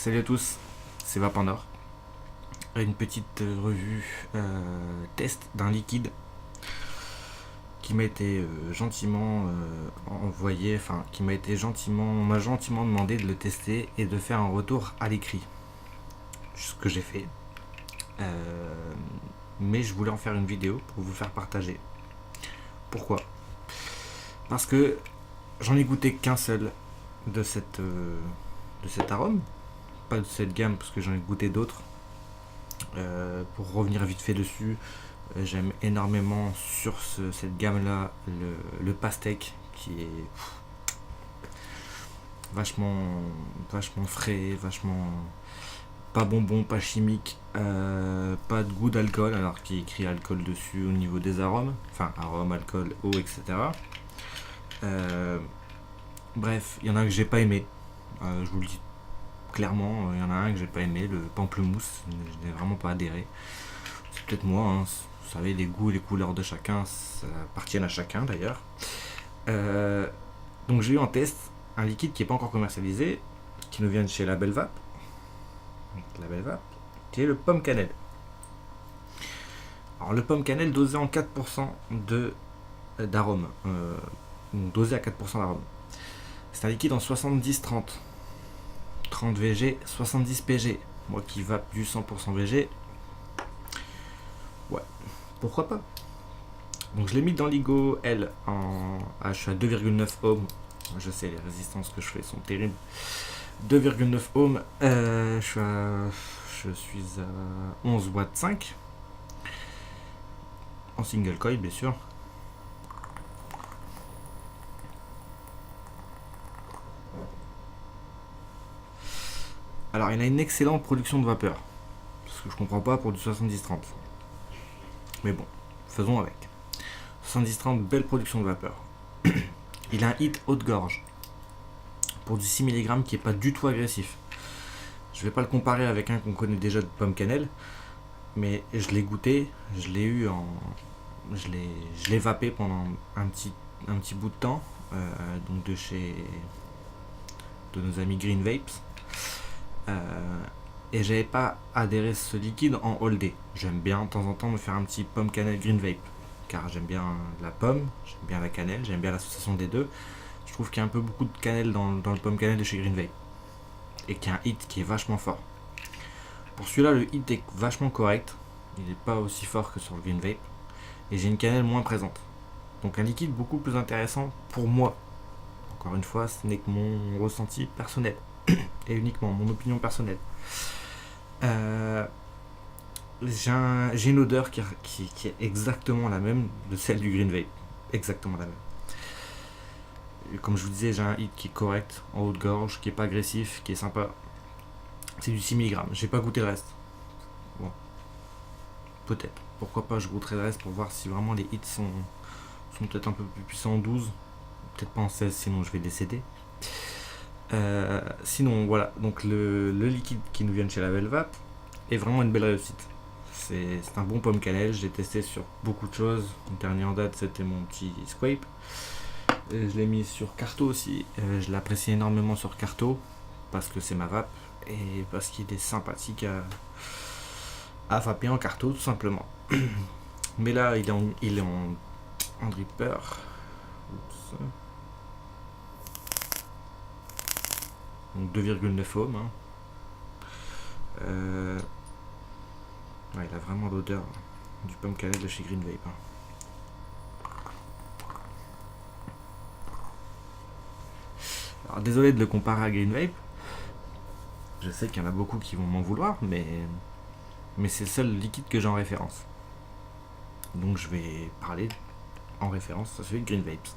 Salut à tous, c'est Vapandor. Une petite revue test d'un liquide qui m'a été gentiment envoyé, enfin qui m'a été on m'a gentiment demandé de le tester et de faire un retour à l'écrit. Ce que j'ai fait. Mais je voulais en faire une vidéo pour vous le faire partager. Pourquoi ? Parce que j'en ai goûté qu'un seul de cet arôme, pas de cette gamme parce que j'en ai goûté d'autres. Pour revenir vite fait dessus, j'aime énormément sur cette gamme là le pastèque qui est vachement frais, vachement pas bonbon, pas chimique, pas de goût d'alcool alors qu'il y a écrit alcool dessus au niveau des arômes, enfin arôme, alcool, eau, etc. Bref, il y en a un que j'ai pas aimé, je vous le dis clairement, il y en a un que j'ai pas aimé, le pamplemousse, je n'ai vraiment pas adhéré. C'est peut-être moi, hein, vous savez, les goûts et les couleurs de chacun, ça appartiennent à chacun d'ailleurs. Donc j'ai eu en test un liquide qui n'est pas encore commercialisé, qui nous vient de chez La Belle Vape, qui est le pomme cannelle. Alors le pomme cannelle dosé en 4% d'arôme, dosé à 4% d'arôme. C'est un liquide en 70-30. 30 VG, 70 PG. Moi qui vape du 100% VG, ouais, pourquoi pas. Donc je l'ai mis dans l'Igo L je suis à 2,9 ohms. Je sais, les résistances que je fais sont terribles. 2,9 ohms, je suis à 11 watts 5 en single coil bien sûr. Alors il a une excellente production de vapeur, ce que je comprends pas pour du 70-30. Mais bon, faisons avec. 70-30, belle production de vapeur. Il a un hit haute gorge pour du 6 mg qui est pas du tout agressif. Je vais pas le comparer avec un qu'on connaît déjà de pomme cannelle, mais je l'ai goûté, je l'ai vapé pendant un petit bout de temps, donc de nos amis Green Vapes. Et j'avais pas adhéré ce liquide en all day. J'aime bien de temps en temps me faire un petit pomme cannelle Green Vape, car j'aime bien la pomme, j'aime bien la cannelle, j'aime bien l'association des deux. Je trouve qu'il y a un peu beaucoup de cannelle dans le pomme cannelle de chez Green Vape, et qu'il y a un hit qui est vachement fort. Pour celui-là, le hit est vachement correct, il n'est pas aussi fort que sur le Green Vape, et j'ai une cannelle moins présente. Donc un liquide beaucoup plus intéressant pour moi. Encore une fois, ce n'est que mon ressenti personnel, et uniquement mon opinion personnelle. J'ai une odeur qui est exactement la même de celle du Green Vape. Exactement la même. Et comme je vous disais, j'ai un hit qui est correct, en haute gorge, qui est pas agressif, qui est sympa. C'est du 6 mg. J'ai pas goûté le reste. Bon. Peut-être. Pourquoi pas, je goûterai le reste pour voir si vraiment les hits sont peut-être un peu plus puissants en 12. Peut-être pas en 16, sinon je vais décéder. Sinon, voilà. Donc le liquide qui nous vient de chez La Belle Vape est vraiment une belle réussite. C'est un bon pomme cannelle, je l'ai testé sur beaucoup de choses. Le dernier en date, c'était mon petit Squape. Je l'ai mis sur Carto aussi. Je l'apprécie énormément sur Carto parce que c'est ma vape et parce qu'il est sympathique à vaper en Carto tout simplement. Mais là, il est en dripper. Oups. Donc 2,9 ohms. Hein. Ouais, il a vraiment l'odeur du pomme cannelle de chez Green Vape. Hein. Alors désolé de le comparer à Green Vape. Je sais qu'il y en a beaucoup qui vont m'en vouloir, mais c'est le seul liquide que j'ai en référence. Donc je vais parler en référence à celui de Green Vapes.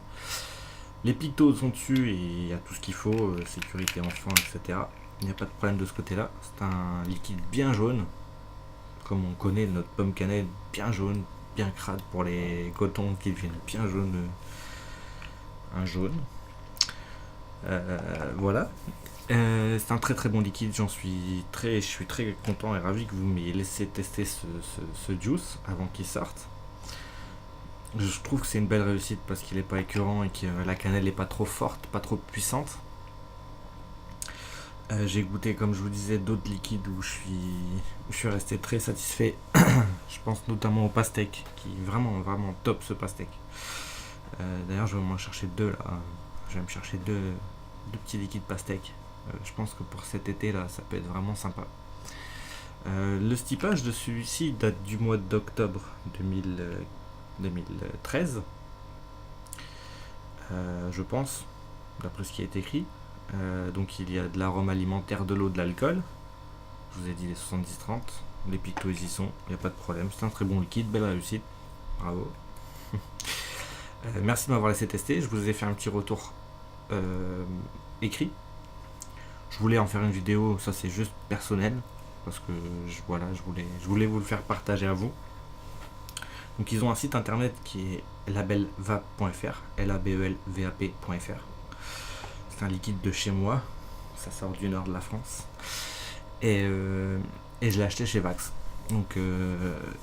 Les pictos sont dessus et il y a tout ce qu'il faut, sécurité enfant, etc. Il n'y a pas de problème de ce côté-là. C'est un liquide bien jaune, comme on connaît notre pomme cannelle, bien jaune, bien crade pour les cotons qui deviennent bien jaunes. Un jaune. Voilà. C'est un très très bon liquide, je suis très content et ravi que vous m'ayez laissé tester ce juice avant qu'il sorte. Je trouve que c'est une belle réussite parce qu'il n'est pas écœurant et que la cannelle n'est pas trop forte, pas trop puissante. J'ai goûté, comme je vous disais, d'autres liquides où je suis resté très satisfait. Je pense notamment au pastèque, qui est vraiment, vraiment top ce pastèque. D'ailleurs, je vais m'en chercher deux là. Je vais me chercher deux petits liquides pastèque. Je pense que pour cet été là, ça peut être vraiment sympa. Le stipage de celui-ci date du mois d'octobre 2013, je pense, d'après ce qui est écrit. Donc il y a de l'arôme alimentaire, de l'eau, de l'alcool. Je vous ai dit les 70-30. Les pictos y sont, il n'y a pas de problème. C'est un très bon liquide, belle réussite. Bravo. Merci de m'avoir laissé tester. Je vous ai fait un petit retour écrit. Je voulais en faire une vidéo, ça c'est juste personnel. Parce que voilà, je voulais vous le faire partager à vous. Donc ils ont un site internet qui est labelvap.fr, labelvap.fr. C'est un liquide de chez moi, ça sort du nord de la France. Et je l'ai acheté chez Vax. Donc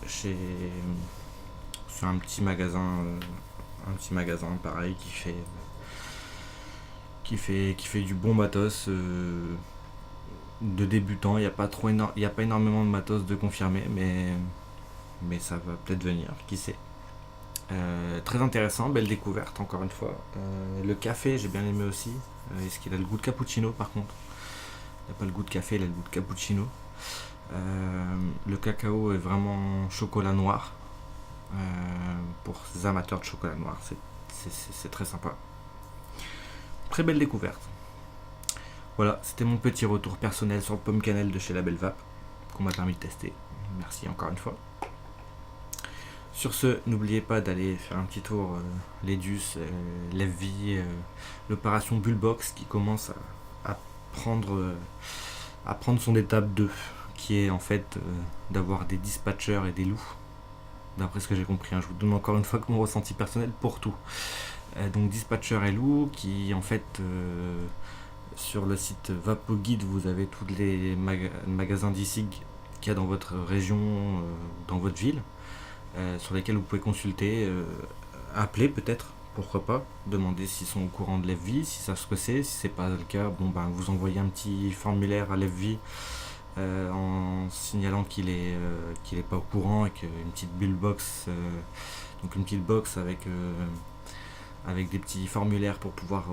c'est un petit magasin pareil qui fait du bon matos de débutant. Il n'y a pas énormément de matos de confirmé, mais ça va peut-être venir, qui sait. Très intéressant, belle découverte encore une fois. Le café, j'ai bien aimé aussi. Est-ce qu'il a le goût de cappuccino par contre? Il n'a pas le goût de café, il a le goût de cappuccino. Le cacao est vraiment chocolat noir. Pour ces amateurs de chocolat noir, c'est très sympa. Très belle découverte. Voilà, c'était mon petit retour personnel sur le pomme cannelle de chez Label Vap qu'on m'a permis de tester. Merci encore une fois. Sur ce, n'oubliez pas d'aller faire un petit tour l'Edus, l'FV, l'opération Bullbox qui commence à prendre son étape 2, qui est en fait d'avoir des dispatchers et des loups. D'après ce que j'ai compris, je vous donne encore une fois que mon ressenti personnel pour tout. Donc dispatcher et loup qui en fait sur le site VapoGuide vous avez tous les magasins d'e-cig qu'il y a dans votre région, dans votre ville. Sur lesquels vous pouvez consulter, appeler peut-être, pourquoi pas, demander s'ils sont au courant de l'FV, si savent ce que c'est, si c'est pas le cas, vous envoyez un petit formulaire à l'FV en signalant qu'il est pas au courant et qu'une petite bullbox, donc une petite box avec des petits formulaires pour pouvoir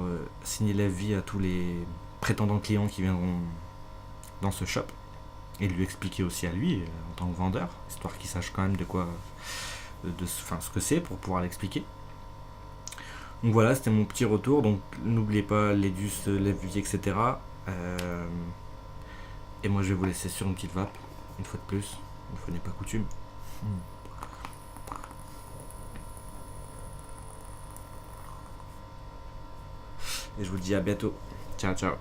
signer l'FV à tous les prétendants clients qui viendront dans ce shop. Et lui expliquer aussi à lui en tant que vendeur, histoire qu'il sache quand même ce que c'est pour pouvoir l'expliquer. Donc voilà, c'était mon petit retour. Donc n'oubliez pas l'Edus, l'FV, etc. Et moi je vais vous laisser sur une petite vape, une fois de plus, une fois n'est pas coutume. Et je vous dis à bientôt. Ciao ciao.